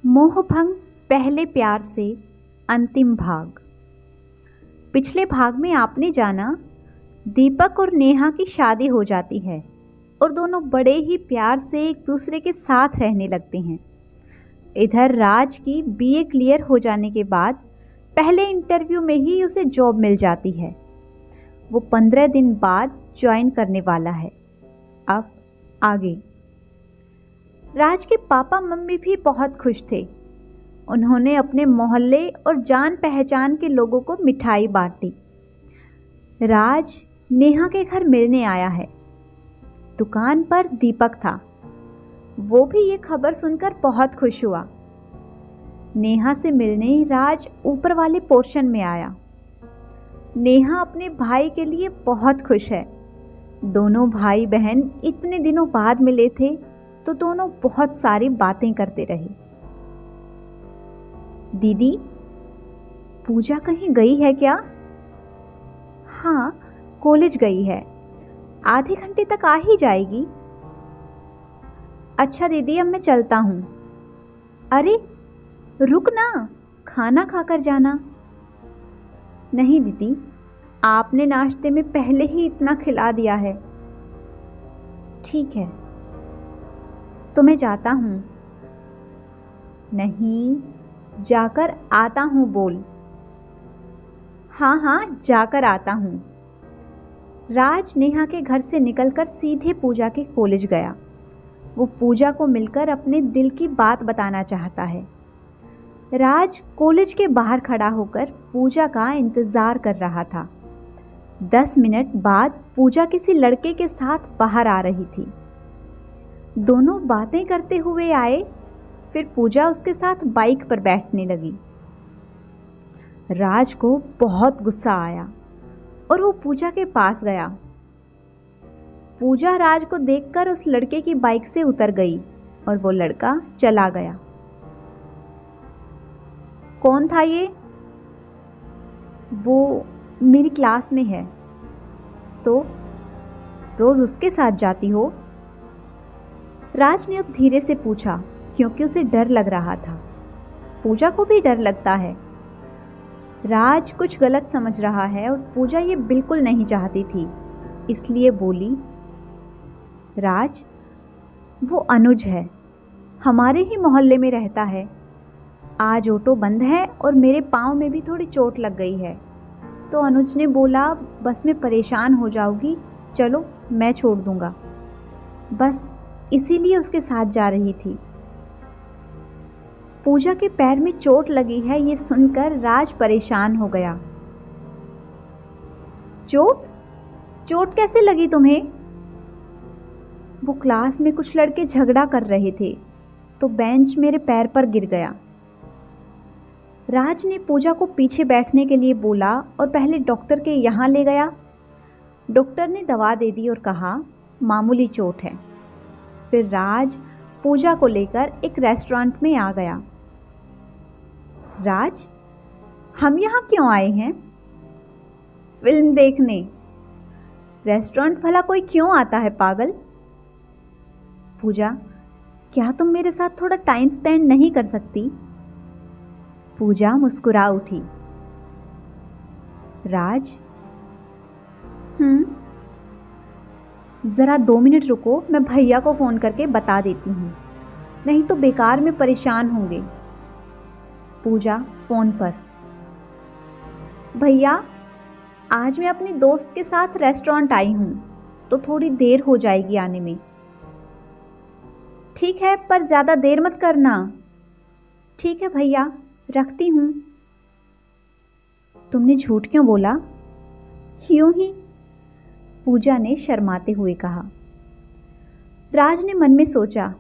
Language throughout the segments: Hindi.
मोहभंग पहले प्यार से अंतिम भाग। पिछले भाग में आपने जाना दीपक और नेहा की शादी हो जाती है और दोनों बड़े ही प्यार से एक दूसरे के साथ रहने लगते हैं। इधर राज की बीए क्लियर हो जाने के बाद पहले इंटरव्यू में ही उसे जॉब मिल जाती है। वो 15 दिन बाद ज्वाइन करने वाला है। अब आगे। राज के पापा मम्मी भी बहुत खुश थे। उन्होंने अपने मोहल्ले और जान पहचान के लोगों को मिठाई बांटी। राज नेहा के घर मिलने आया है। दुकान पर दीपक था। वो भी ये खबर सुनकर बहुत खुश हुआ। नेहा से मिलने राज ऊपर वाले पोर्शन में आया। नेहा अपने भाई के लिए बहुत खुश है। दोनों भाई बहन इतने दिनों बाद मिले थे तो दोनों बहुत सारी बातें करते रहे। दीदी, पूजा कहीं गई है क्या? हाँ, कॉलेज गई है। आधे घंटे तक आ ही जाएगी। अच्छा दीदी, अब मैं चलता हूँ। अरे रुक ना, खाना खाकर जाना। नहीं दीदी, आपने नाश्ते में पहले ही इतना खिला दिया है। ठीक है, तो मैं जाता हूँ। नहीं, जाकर आता हूँ बोल। हाँ हाँ, जाकर आता हूँ। राज नेहा के घर से निकलकर सीधे पूजा के कॉलेज गया। वो पूजा को मिलकर अपने दिल की बात बताना चाहता है। राज कॉलेज के बाहर खड़ा होकर पूजा का इंतजार कर रहा था। 10 मिनट बाद पूजा किसी लड़के के साथ बाहर आ रही थी। दोनों बातें करते हुए आए। फिर पूजा उसके साथ बाइक पर बैठने लगी। राज को बहुत गुस्सा आया और वो पूजा के पास गया। पूजा राज को देखकर उस लड़के की बाइक से उतर गई और वो लड़का चला गया। कौन था ये? वो मेरी क्लास में है। तो रोज उसके साथ जाती हो? राज ने अब धीरे से पूछा, क्योंकि उसे डर लग रहा था। पूजा को भी डर लगता है। राज कुछ गलत समझ रहा है और पूजा ये बिल्कुल नहीं चाहती थी, इसलिए बोली, राज, वो अनुज है, हमारे ही मोहल्ले में रहता है। आज ऑटो बंद है और मेरे पाँव में भी थोड़ी चोट लग गई है, तो अनुज ने बोला बस में परेशान हो जाओगी, चलो मैं छोड़ दूंगा। बस इसीलिए उसके साथ जा रही थी। पूजा के पैर में चोट लगी है ये सुनकर राज परेशान हो गया। चोट? चोट कैसे लगी तुम्हें? वो क्लास में कुछ लड़के झगड़ा कर रहे थे तो बेंच मेरे पैर पर गिर गया। राज ने पूजा को पीछे बैठने के लिए बोला और पहले डॉक्टर के यहाँ ले गया। डॉक्टर ने दवा दे दी और कहा मामूली चोट है। फिर राज पूजा को लेकर एक रेस्टोरेंट में आ गया। राज, हम यहाँ क्यों आए हैं? फिल्म देखने। रेस्टोरेंट भला कोई क्यों आता है पागल? पूजा, क्या तुम मेरे साथ थोड़ा टाइम स्पेंड नहीं कर सकती? पूजा मुस्कुरा उठी। राज, ज़रा 2 मिनट रुको, मैं भैया को फ़ोन करके बता देती हूँ, नहीं तो बेकार में परेशान होंगे। पूजा फ़ोन पर, भैया, आज मैं अपनी दोस्त के साथ रेस्टोरेंट आई हूँ तो थोड़ी देर हो जाएगी आने में। ठीक है, पर ज़्यादा देर मत करना। ठीक है भैया, रखती हूँ। तुमने झूठ क्यों बोला? यूं ही, पूजा ने शर्माते हुए कहा। राज ने मन में सोचा,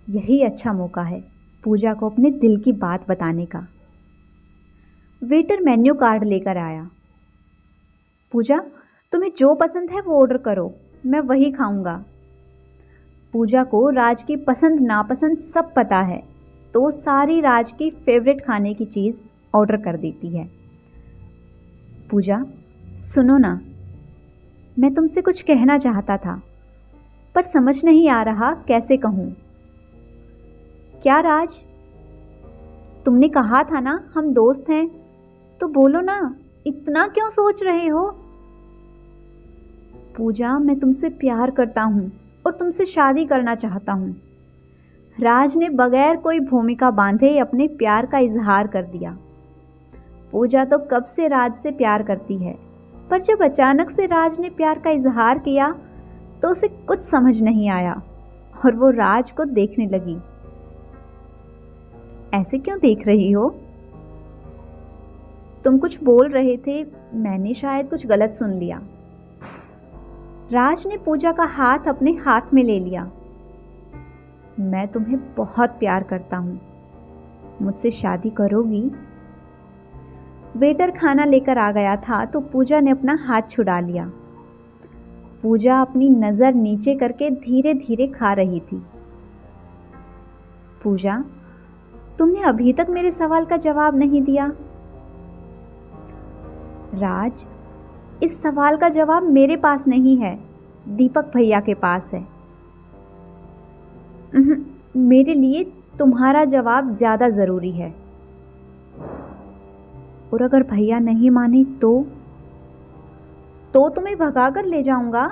यही अच्छा मौका है पूजा को अपने दिल की बात बताने का। वेटर मेन्यू कार्ड लेकर आया। पूजा, तुम्हें जो पसंद है वो ऑर्डर करो, मैं वही खाऊंगा। पूजा को राज की पसंद नापसंद सब पता है, तो वो सारी राज की फेवरेट खाने की चीज़ ऑर्डर कर देती है। पूजा, सुनो ना, मैं तुमसे कुछ कहना चाहता था पर समझ नहीं आ रहा कैसे कहूँ। क्या राज, तुमने कहा था ना हम दोस्त हैं, तो बोलो ना, इतना क्यों सोच रहे हो? पूजा, मैं तुमसे प्यार करता हूँ और तुमसे शादी करना चाहता हूँ। राज ने बगैर कोई भूमिका बांधे अपने प्यार का इजहार कर दिया। पूजा तो कब से राज से प्यार करती है, पर जब अचानक से राज ने प्यार का इजहार किया तो उसे कुछ समझ नहीं आया और वो राज को देखने लगी। ऐसे क्यों देख रही हो? तुम कुछ बोल रहे थे, मैंने शायद कुछ गलत सुन लिया। राज ने पूजा का हाथ अपने हाथ में ले लिया। मैं तुम्हें बहुत प्यार करता हूं, मुझसे शादी करोगी? वेटर खाना लेकर आ गया था तो पूजा ने अपना हाथ छुड़ा लिया। पूजा अपनी नजर नीचे करके धीरे धीरे खा रही थी। पूजा, तुमने अभी तक मेरे सवाल का जवाब नहीं दिया। राज, इस सवाल का जवाब मेरे पास नहीं है, दीपक भैया के पास है। मेरे लिए तुम्हारा जवाब ज्यादा जरूरी है। और अगर भैया नहीं माने तो तुम्हें भगाकर ले जाऊंगा।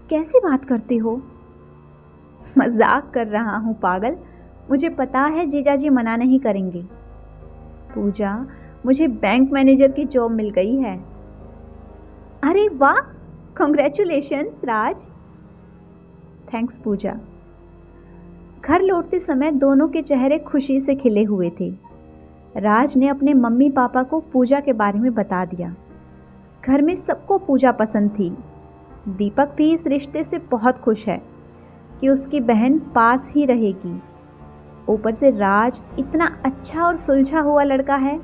कैसी बात करती हो? मजाक कर रहा हूं पागल, मुझे पता है जीजाजी मना नहीं करेंगे। पूजा, मुझे बैंक मैनेजर की जॉब मिल गई है। अरे वाह, कॉन्ग्रेचुलेशंस राज। थैंक्स पूजा। घर लौटते समय दोनों के चेहरे खुशी से खिले हुए थे। राज ने अपने मम्मी पापा को पूजा के बारे में बता दिया। घर में सबको पूजा पसंद थी। दीपक भी इस रिश्ते से बहुत खुश है कि उसकी बहन पास ही रहेगी। ऊपर से राज इतना अच्छा और सुलझा हुआ लड़का है।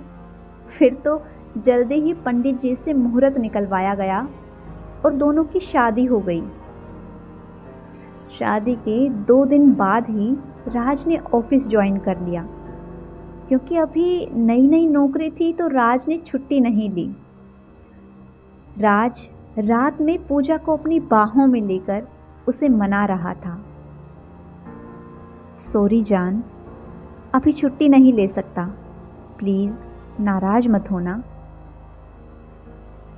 फिर तो जल्दी ही पंडित जी से मुहूर्त निकलवाया गया और दोनों की शादी हो गई। शादी के 2 दिन बाद ही राज ने ऑफिस ज्वाइन कर लिया। क्योंकि अभी नई नई नौकरी थी तो राज ने छुट्टी नहीं ली। राज रात में पूजा को अपनी बाहों में लेकर उसे मना रहा था। सॉरी जान, अभी छुट्टी नहीं ले सकता, प्लीज नाराज मत होना।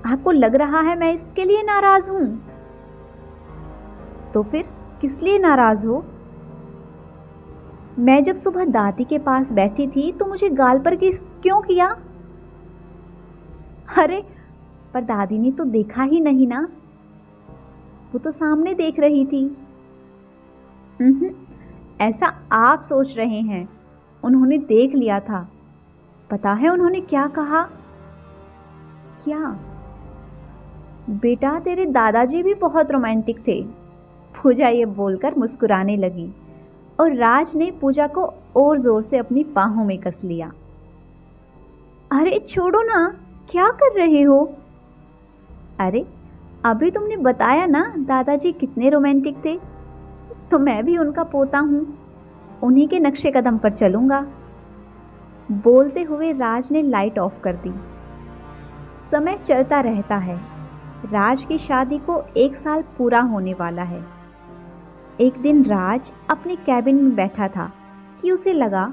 आपको लग रहा है मैं इसके लिए नाराज हूं? तो फिर किस लिए नाराज हो? मैं जब सुबह दादी के पास बैठी थी तो मुझे गाल पर किस क्यों किया? अरे पर दादी ने तो देखा ही नहीं ना, वो तो सामने देख रही थी। ऐसा आप सोच रहे हैं, उन्होंने देख लिया था। पता है उन्होंने क्या कहा? क्या? बेटा तेरे दादाजी भी बहुत रोमांटिक थे। पूजा ये बोलकर मुस्कुराने लगी और राज ने पूजा को और जोर से अपनी बाहों में कस लिया। अरे छोड़ो ना, क्या कर रहे हो? अरे अभी तुमने बताया ना दादाजी कितने रोमांटिक थे, तो मैं भी उनका पोता हूं, उन्हीं के नक्शे कदम पर चलूंगा। बोलते हुए राज ने लाइट ऑफ कर दी। समय चलता रहता है। राज की शादी को 1 साल पूरा होने वाला है। एक दिन राज अपने कैबिन में बैठा था कि उसे लगा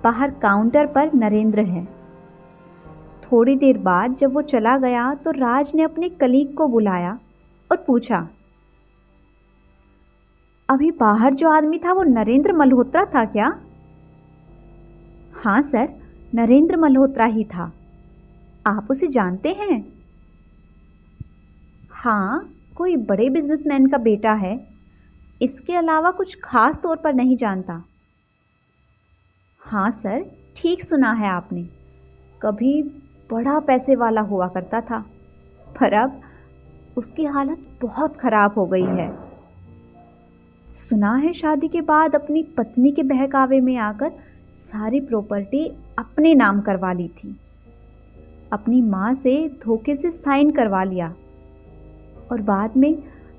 बाहर काउंटर पर नरेंद्र है। थोड़ी देर बाद जब वो चला गया तो राज ने अपने कलीग को बुलाया और पूछा, अभी बाहर जो आदमी था वो नरेंद्र मल्होत्रा था क्या? हाँ सर, नरेंद्र मल्होत्रा ही था। आप उसे जानते हैं? हाँ, कोई बड़े बिजनेसमैन का बेटा है। इसके अलावा कुछ खास तौर पर नहीं जानता। हाँ सर, ठीक सुना है आपने। कभी बड़ा पैसे वाला हुआ करता था, पर अब उसकी हालत बहुत खराब हो गई है। सुना है शादी के बाद अपनी पत्नी के बहकावे में आकर सारी प्रॉपर्टी अपने नाम करवा ली थी। अपनी माँ से धोखे से साइन करवा लिया और बाद में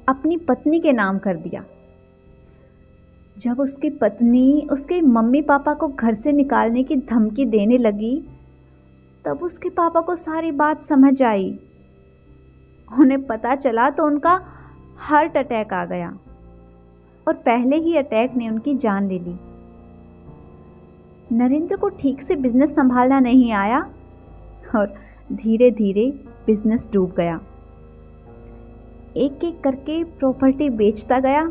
अपनी पत्नी के नाम कर दिया। जब उसकी पत्नी उसके मम्मी पापा को घर से निकालने की धमकी देने लगी तब उसके पापा को सारी बात समझ आई। उन्हें पता चला तो उनका हार्ट अटैक आ गया और पहले ही अटैक ने उनकी जान ले ली। नरेंद्र को ठीक से बिजनेस संभालना नहीं आया और धीरे धीरे बिजनेस डूब गया। एक एक करके प्रॉपर्टी बेचता गया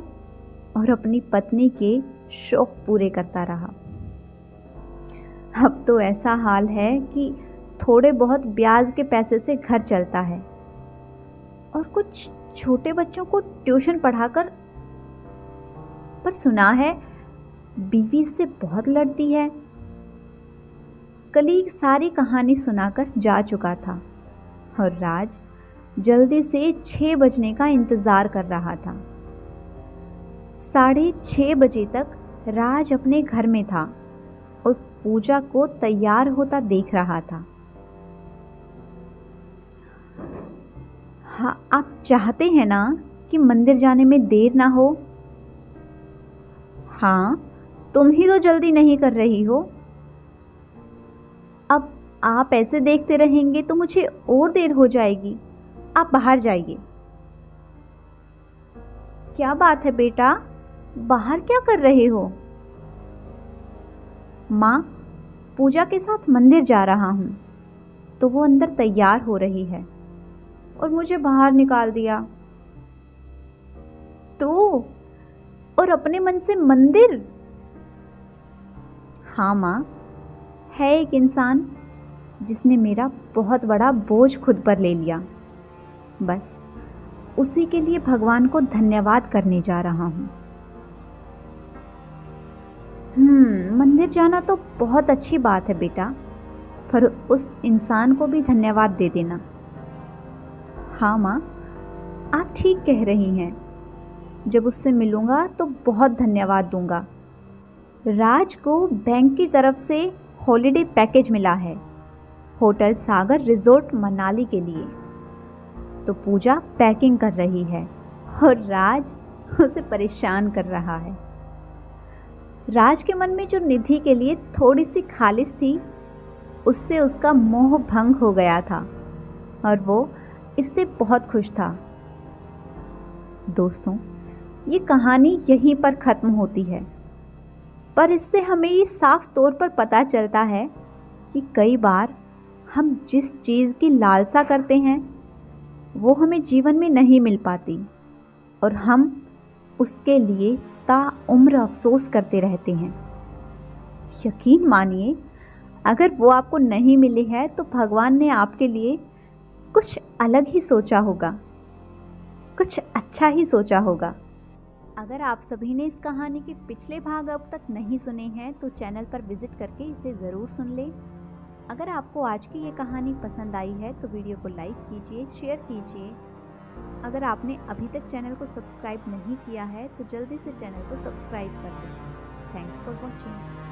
और अपनी पत्नी के शौक पूरे करता रहा। अब तो ऐसा हाल है कि थोड़े बहुत ब्याज के पैसे से घर चलता है और कुछ छोटे बच्चों को ट्यूशन पढ़ाकर, पर सुना है बीवी इससे बहुत लड़ती है। कलीग सारी कहानी सुनाकर जा चुका था और राज जल्दी से 6 बजने का इंतजार कर रहा था। 6:30 बजे तक राज अपने घर में था और पूजा को तैयार होता देख रहा था। हाँ, आप चाहते हैं ना कि मंदिर जाने में देर ना हो? हाँ, तुम ही तो जल्दी नहीं कर रही हो। अब आप ऐसे देखते रहेंगे तो मुझे और देर हो जाएगी। आप बाहर जाइए। क्या बात है बेटा, बाहर क्या कर रहे हो? माँ, पूजा के साथ मंदिर जा रहा हूँ, तो वो अंदर तैयार हो रही है और मुझे बाहर निकाल दिया। तो और अपने मन से मंदिर? हाँ माँ, है एक इंसान जिसने मेरा बहुत बड़ा बोझ खुद पर ले लिया। बस उसी के लिए भगवान को धन्यवाद करने जा रहा हूँ। मंदिर जाना तो बहुत अच्छी बात है बेटा, पर उस इंसान को भी धन्यवाद दे देना। हाँ माँ, आप ठीक कह रही हैं। जब उससे मिलूंगा तो बहुत धन्यवाद दूंगा। राज को बैंक की तरफ से हॉलिडे पैकेज मिला है, होटल सागर रिजोर्ट मनाली के लिए। तो पूजा पैकिंग कर रही है और राज उसे परेशान कर रहा है। राज के मन में जो निधि के लिए थोड़ी सी खालिश थी, उससे उसका मोह भंग हो गया था और वो इससे बहुत खुश था। दोस्तों, ये कहानी यहीं पर ख़त्म होती है, पर इससे हमें ये साफ तौर पर पता चलता है कि कई बार हम जिस चीज़ की लालसा करते हैं वो हमें जीवन में नहीं मिल पाती और हम उसके लिए ताउम्र अफसोस करते रहते हैं। यकीन मानिए, अगर वो आपको नहीं मिली है तो भगवान ने आपके लिए कुछ अलग ही सोचा होगा, कुछ अच्छा ही सोचा होगा। अगर आप सभी ने इस कहानी के पिछले भाग अब तक नहीं सुने हैं तो चैनल पर विजिट करके इसे ज़रूर सुन लें। अगर आपको आज की ये कहानी पसंद आई है तो वीडियो को लाइक कीजिए, शेयर कीजिए। अगर आपने अभी तक चैनल को सब्सक्राइब नहीं किया है तो जल्दी से चैनल को सब्सक्राइब कर दें। Thanks for watching.